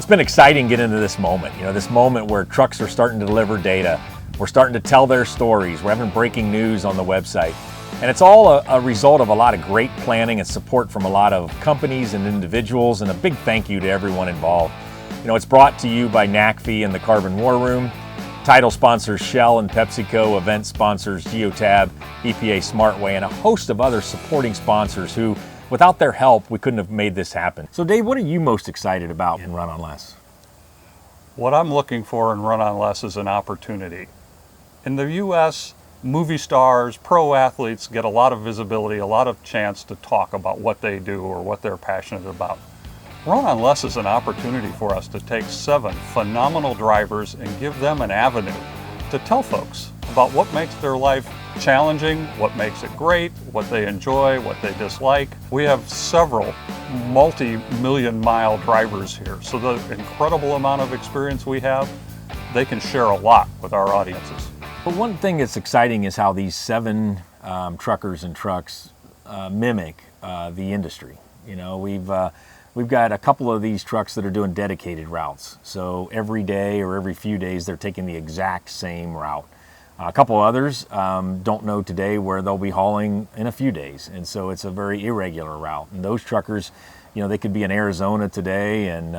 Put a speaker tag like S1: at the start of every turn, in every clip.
S1: It's been exciting getting into this moment, this moment where trucks are starting to deliver data. We're starting to tell their stories. We're having breaking news on the website. And it's all a result of a lot of great planning and support from a lot of companies and individuals, and a big thank you to everyone involved. It's brought to you by NACFE and the Carbon War Room, title sponsors Shell and PepsiCo, event sponsors Geotab, EPA Smartway, and a host of other supporting sponsors who, without their help, we couldn't have made this happen. So Dave, what are you most excited about in Run on Less?
S2: What I'm looking for in Run on Less is an opportunity. In the U.S., movie stars, pro athletes get a lot of visibility, a lot of chance to talk about what they do or what they're passionate about. Run on Less is an opportunity for us to take 7 phenomenal drivers and give them an avenue to tell folks about what makes their life challenging, what makes it great, what they enjoy, what they dislike. We have several multi-million-mile drivers here, so the incredible amount of experience we have, they can share a lot with our audiences.
S1: But one thing that's exciting is how these 7 truckers and trucks mimic the industry. We've got a couple of these trucks that are doing dedicated routes. So every day or every few days, they're taking the exact same route. A couple others don't know today where they'll be hauling in a few days. And so it's a very irregular route. And those truckers, they could be in Arizona today and,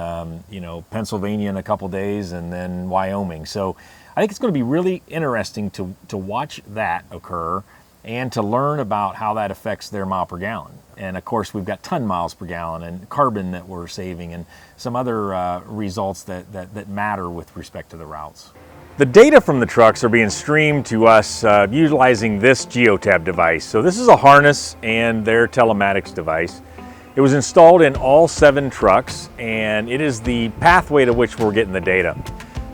S1: Pennsylvania in a couple days and then Wyoming. So I think it's going to be really interesting to watch that occur and to learn about how that affects their mile per gallon. And of course, we've got ton miles per gallon and carbon that we're saving and some other results that matter with respect to the routes. The data from the trucks are being streamed to us utilizing this Geotab device. So this is a harness and their telematics device. It was installed in all 7 trucks, and it is the pathway to which we're getting the data.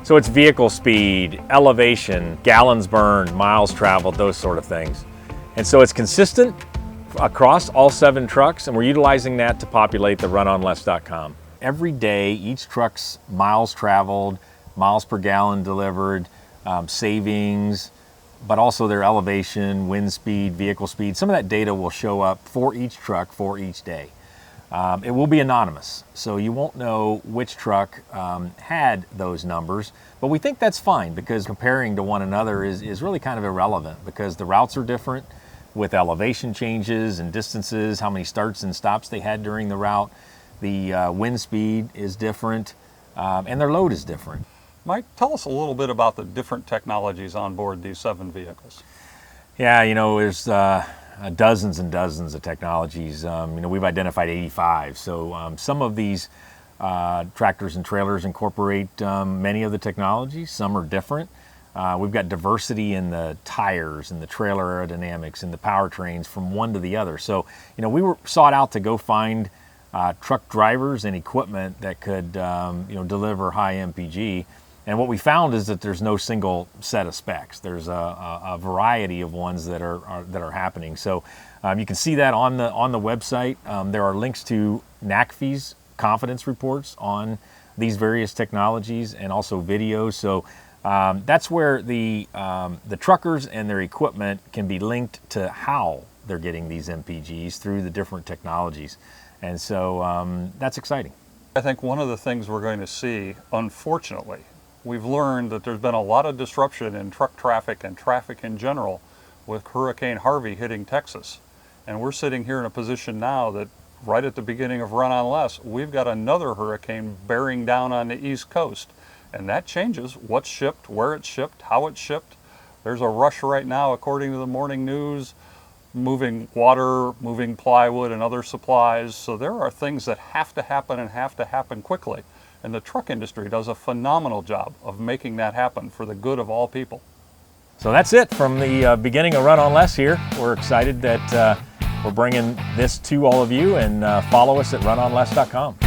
S1: So it's vehicle speed, elevation, gallons burned, miles traveled, those sort of things. And so it's consistent across all 7 trucks, and we're utilizing that to populate the runonless.com. Every day, each truck's miles traveled, miles per gallon delivered, savings, but also their elevation, wind speed, vehicle speed. Some of that data will show up for each truck for each day. It will be anonymous, so you won't know which truck had those numbers, but we think that's fine because comparing to one another is really kind of irrelevant because the routes are different with elevation changes and distances, how many starts and stops they had during the route. The wind speed is different, and their load is different.
S2: Mike, tell us a little bit about the different technologies on board these 7 vehicles.
S1: Yeah, there's dozens and dozens of technologies. We've identified 85. So some of these tractors and trailers incorporate many of the technologies. Some are different. We've got diversity in the tires and the trailer aerodynamics and the powertrains from one to the other. So, we were sought out to go find truck drivers and equipment that could, deliver high MPG. And what we found is that there's no single set of specs. There's a variety of ones that are happening. So you can see that on the website. There are links to NACFE's confidence reports on these various technologies and also videos. So that's where the truckers and their equipment can be linked to how they're getting these MPGs through the different technologies. And so that's exciting.
S2: I think one of the things we're going to see, unfortunately, we've learned that there's been a lot of disruption in truck traffic and traffic in general with Hurricane Harvey hitting Texas. And we're sitting here in a position now that right at the beginning of Run on Less, we've got another hurricane bearing down on the East Coast. And that changes what's shipped, where it's shipped, how it's shipped. There's a rush right now, according to the morning news, moving water, moving plywood and other supplies. So there are things that have to happen and have to happen quickly. And the truck industry does a phenomenal job of making that happen for the good of all people.
S1: So that's it from the beginning of Run on Less here. We're excited that we're bringing this to all of you, and follow us at runonless.com.